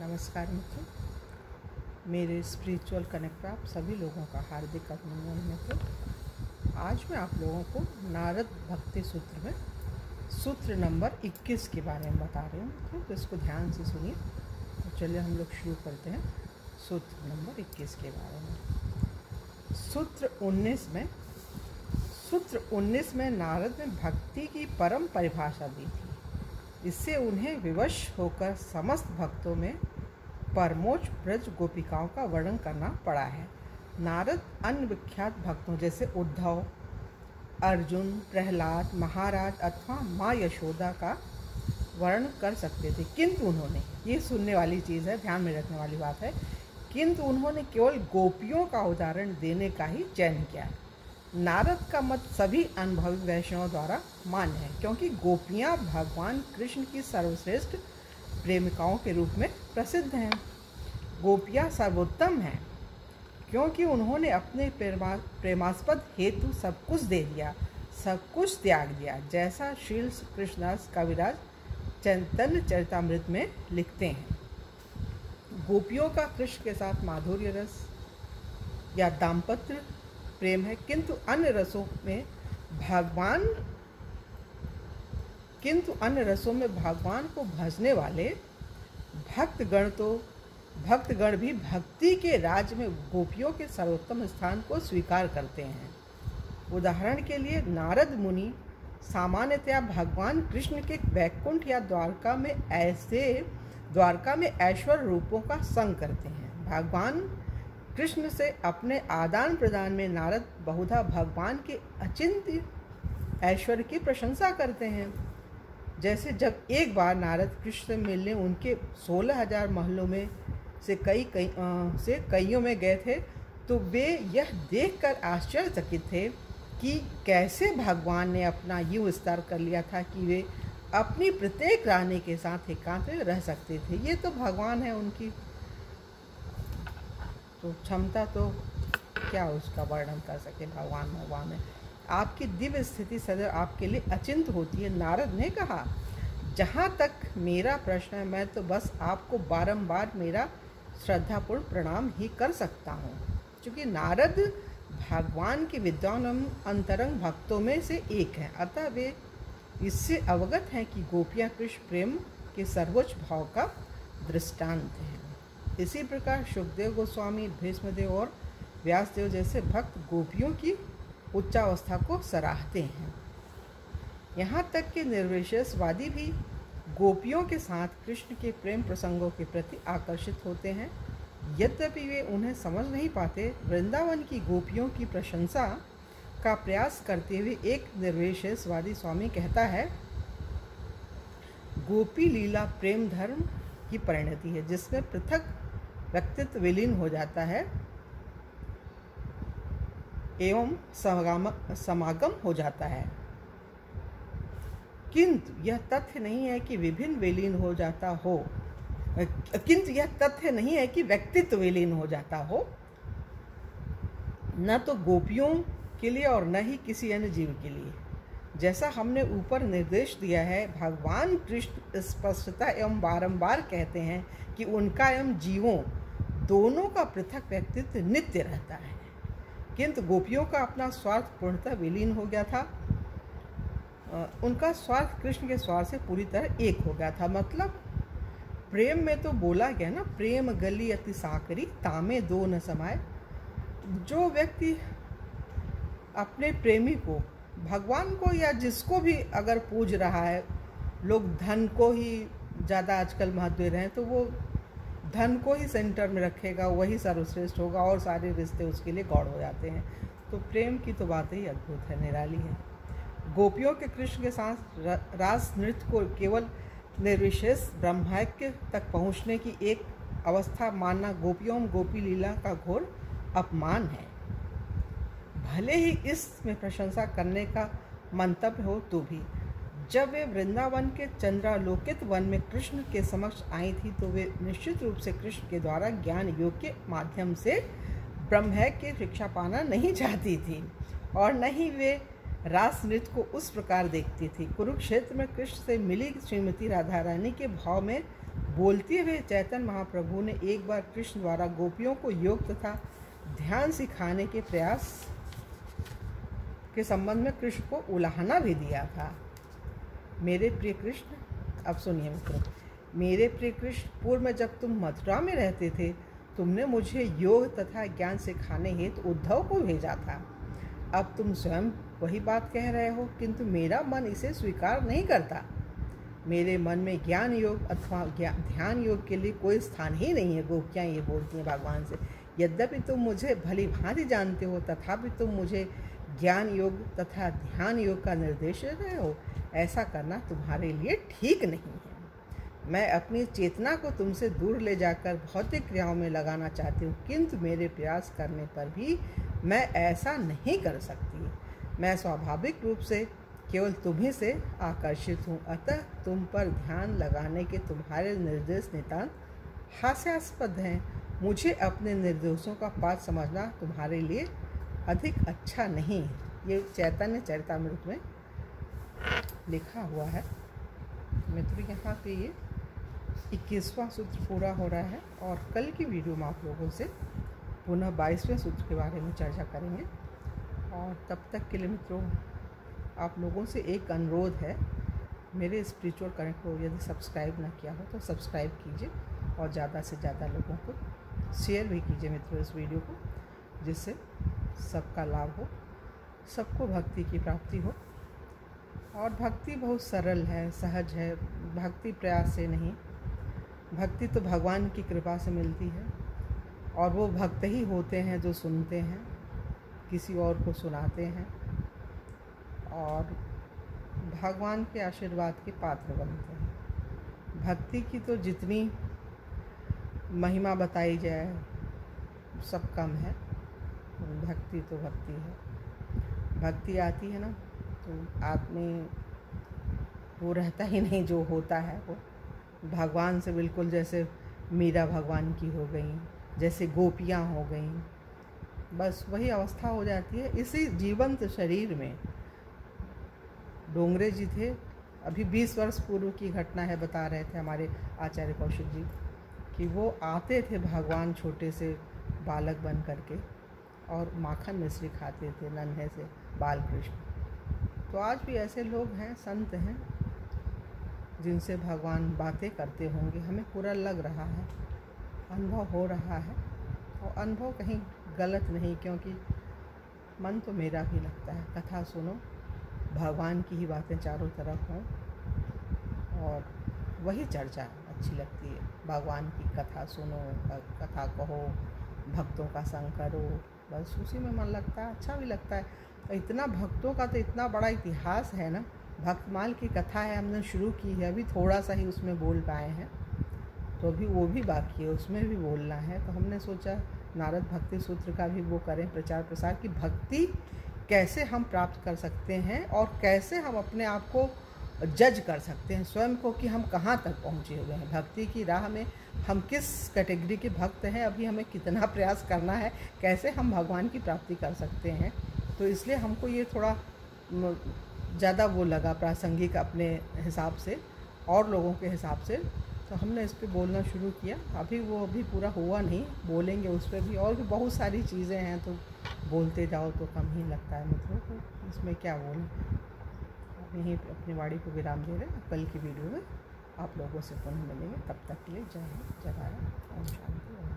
नमस्कार मित्रों, मेरे स्पिरिचुअल कनेक्ट पर आप सभी लोगों का हार्दिक अभिनंदन मित्रों। आज मैं आप लोगों को नारद भक्ति सूत्र में सूत्र नंबर 21 के बारे में बता रही हूँ मित्रों, तो इसको ध्यान से सुनिए। तो चलिए हम लोग शुरू करते हैं सूत्र नंबर 21 के बारे में। सूत्र 19 में नारद ने भक्ति की परम परिभाषा दी थी। इससे उन्हें विवश होकर समस्त भक्तों में परमोच्च ब्रज गोपिकाओं का वर्णन करना पड़ा है। नारद अन्य विख्यात भक्तों जैसे उद्धव, अर्जुन, प्रहलाद, महाराज अथवा माँ यशोदा का वर्णन कर सकते थे, किंतु उन्होंने, ये सुनने वाली चीज़ है, ध्यान में रखने वाली बात है, किंतु उन्होंने केवल गोपियों का उदाहरण देने का ही चयन किया। नारद का मत सभी अनुभवी वैष्णवों द्वारा मान्य है, क्योंकि गोपियाँ भगवान कृष्ण की सर्वश्रेष्ठ प्रेमिकाओं के रूप में प्रसिद्ध हैं। गोपियाँ सर्वोत्तम हैं क्योंकि उन्होंने अपने प्रेमास्पद हेतु सब कुछ दे दिया, सब कुछ त्याग दिया, जैसा श्री कृष्णदास कविराज चैतन्य चरितामृत में लिखते हैं। गोपियों का कृष्ण के साथ माधुर्य रस या दाम्पत्य प्रेम है, किंतु अन्य रसों में भगवान को भजने वाले भक्तगण भी भक्ति के राज्य में गोपियों के सर्वोत्तम स्थान को स्वीकार करते हैं। उदाहरण के लिए नारद मुनि सामान्यतया भगवान कृष्ण के वैकुंठ या द्वारका में ऐश्वर्य रूपों का संग करते हैं। भगवान कृष्ण से अपने आदान प्रदान में नारद बहुधा भगवान के अचिंत्य ऐश्वर्य की प्रशंसा करते हैं। जैसे जब एक बार नारद कृष्ण से मिलने उनके 16,000 महलों में से कईयों में गए थे, तो वे यह देखकर आश्चर्यचकित थे कि कैसे भगवान ने अपना यूँ विस्तार कर लिया था कि वे अपनी प्रत्येक रानी के साथ एकांत में रह सकते थे। ये तो भगवान है, उनकी तो क्षमता तो क्या उसका वर्णन कर सके। भगवान है, आपकी दिव्य स्थिति सदैव आपके लिए अचिंत होती है। नारद ने कहा, जहाँ तक मेरा प्रश्न है, मैं तो बस आपको बारंबार मेरा श्रद्धापूर्ण प्रणाम ही कर सकता हूँ। क्योंकि नारद भगवान के विद्वान अंतरंग भक्तों में से एक हैं, अतः वे इससे अवगत हैं कि गोपियाँ कृष्ण प्रेम के सर्वोच्च भाव का दृष्टांत हैं। इसी प्रकार सुखदेव गोस्वामी, भीष्मदेव और व्यासदेव जैसे भक्त गोपियों की उच्चावस्था को सराहते हैं। यहाँ तक कि निर्विशेषवादी भी गोपियों के साथ कृष्ण के प्रेम प्रसंगों के प्रति आकर्षित होते हैं। यद्यपि वे उन्हें समझ नहीं पाते। वृंदावन की गोपियों की प्रशंसा का प्रयास करते हुए एक निर्विशेषवादी स्वामी कहता है, गोपी लीला प्रेम धर्म की परिणति है, जिसमें पृथक व्यक्तित्व विलीन हो जाता है एवं समागम हो जाता है। किंतु यह तथ्य नहीं है कि व्यक्तित्व विलीन हो जाता हो, न तो गोपियों के लिए और न ही किसी अन्य जीव के लिए। जैसा हमने ऊपर निर्देश दिया है, भगवान कृष्ण स्पष्टता एवं बारंबार कहते हैं कि उनका एवं जीवों दोनों का पृथक व्यक्तित्व नित्य रहता है, किंतु गोपियों का अपना स्वार्थ पूर्णतः विलीन हो गया था। उनका स्वार्थ कृष्ण के स्वार्थ से पूरी तरह एक हो गया था। मतलब प्रेम में तो बोला गया ना, प्रेम गली अति साकरी तामे दो न समाये। जो व्यक्ति अपने प्रेमी को, भगवान को या जिसको भी अगर पूज रहा है, लोग धन को ही ज़्यादा आजकल महत्व दे रहे हैं, तो वो धन को ही सेंटर में रखेगा, वही सर्वश्रेष्ठ होगा और सारे रिश्ते उसके लिए गौड़ हो जाते हैं। तो प्रेम की तो बात ही अद्भुत है, निराली है। गोपियों के कृष्ण के साथ रास नृत्य को केवल निर्विशेष ब्रह्मैक्य तक पहुँचने की एक अवस्था मानना गोपियों गोपी लीला का घोर अपमान है। भले ही इसमें प्रशंसा करने का मंतव्य हो तो भी, जब वे वृंदावन के चंद्रालोकित वन में कृष्ण के समक्ष आई थी, तो वे निश्चित रूप से कृष्ण के द्वारा ज्ञान योग के माध्यम से ब्रह्मैक्य की शिक्षा पाना नहीं चाहती थी, और न ही वे रास नृत्य को उस प्रकार देखती थी। कुरुक्षेत्र में कृष्ण से मिली श्रीमती राधा रानी के भाव में बोलते हुए चैतन्य महाप्रभु ने एक बार कृष्ण द्वारा गोपियों को योग तथा ध्यान सिखाने के प्रयास के संबंध में कृष्ण को उलाहना भी दिया था। मेरे प्रिय कृष्ण, अब सुनिए मित्रों, मेरे प्रिय कृष्ण, पूर्व में जब तुम मथुरा में रहते थे, तुमने मुझे योग तथा ज्ञान सिखाने हेतु उद्धव को भेजा था। अब तुम स्वयं वही बात कह रहे हो, किंतु मेरा मन इसे स्वीकार नहीं करता। मेरे मन में ज्ञान योग अथवा ध्यान योग के लिए कोई स्थान ही नहीं है। गोपियाँ ये बोलती हैं भगवान से, यद्यपि तुम मुझे भली भांति जानते हो, तथापि तुम मुझे ज्ञान योग तथा ध्यान योग का निर्देश दे रहे हो। ऐसा करना तुम्हारे लिए ठीक नहीं है। मैं अपनी चेतना को तुमसे दूर ले जाकर भौतिक क्रियाओं में लगाना चाहती हूँ, किंतु मेरे प्रयास करने पर भी मैं ऐसा नहीं कर सकती। मैं स्वाभाविक रूप से केवल तुम्ही से आकर्षित हूँ, अतः तुम पर ध्यान लगाने के तुम्हारे निर्देश नितांत हास्यास्पद हैं। मुझे अपने निर्देशों का पाठ समझना तुम्हारे लिए अधिक अच्छा नहीं है। ये चैतन्य चरितामृत में लिखा हुआ है मित्रों। यहाँ पे ये 21वां सूत्र पूरा हो रहा है और कल की वीडियो में आप लोगों से पुनः 22वें सूत्र के बारे में चर्चा करेंगे। और तब तक के लिए मित्रों, आप लोगों से एक अनुरोध है, मेरे स्पिरिचुअल कनेक्ट को यदि सब्सक्राइब ना किया हो तो सब्सक्राइब कीजिए और ज़्यादा से ज़्यादा लोगों को शेयर भी कीजिए मित्रों इस वीडियो को, जिससे सबका लाभ हो, सबको भक्ति की प्राप्ति हो। और भक्ति बहुत सरल है, सहज है। भक्ति प्रयास से नहीं, भक्ति तो भगवान की कृपा से मिलती है और वो भक्त ही होते हैं जो सुनते हैं, किसी और को सुनाते हैं और भगवान के आशीर्वाद के पात्र बनते हैं। भक्ति की तो जितनी महिमा बताई जाए सब कम है। भक्ति तो भक्ति है। भक्ति आती है ना तो आदमी वो रहता ही नहीं, जो होता है वो भगवान से बिल्कुल, जैसे मीरा भगवान की हो गई, जैसे गोपियाँ हो गई, बस वही अवस्था हो जाती है। इसी जीवंत शरीर में डोंगरे जी थे, अभी 20 वर्ष पूर्व की घटना है, बता रहे थे हमारे आचार्य कौशिक जी कि वो आते थे भगवान छोटे से बालक बन करके और माखन मिश्री खाते थे नन्हे से बाल कृष्ण। तो आज भी ऐसे लोग हैं, संत हैं, जिनसे भगवान बातें करते होंगे, हमें पूरा लग रहा है, अनुभव हो रहा है। और अनुभव कहीं गलत नहीं, क्योंकि मन तो मेरा भी लगता है। कथा सुनो, भगवान की ही बातें चारों तरफ हों और वही चर्चा अच्छी लगती है। भगवान की कथा सुनो, कथा कहो, भक्तों का संग करो, बस उसी में मन लगता है, अच्छा भी लगता है। तो इतना भक्तों का तो इतना बड़ा इतिहास है ना। भक्तमाल की कथा है, हमने शुरू की है, अभी थोड़ा सा ही उसमें बोल पाए हैं, तो अभी वो भी बाकी है, उसमें भी बोलना है। तो हमने सोचा नारद भक्ति सूत्र का भी वो करें, प्रचार प्रसार की भक्ति कैसे हम प्राप्त कर सकते हैं और कैसे हम अपने आप को जज कर सकते हैं स्वयं को कि हम कहाँ तक पहुँचे हुए हैं भक्ति की राह में, हम किस कैटेगरी के भक्त हैं, अभी हमें कितना प्रयास करना है, कैसे हम भगवान की प्राप्ति कर सकते हैं। तो इसलिए हमको ये थोड़ा ज़्यादा वो लगा प्रासंगिक अपने हिसाब से और लोगों के हिसाब से, तो हमने इस पर बोलना शुरू किया। अभी वो अभी पूरा हुआ नहीं, बोलेंगे उस पर भी, और भी बहुत सारी चीज़ें हैं, तो बोलते जाओ तो कम ही लगता है मित्रों को, इसमें क्या बोलें। यहीं अपनी वाणी को विराम दे रहे हैं। कल की वीडियो में आप लोगों से पुनः मिलेंगे, तब तक के लिए जय हिंद, जय भारत, ओम शांति।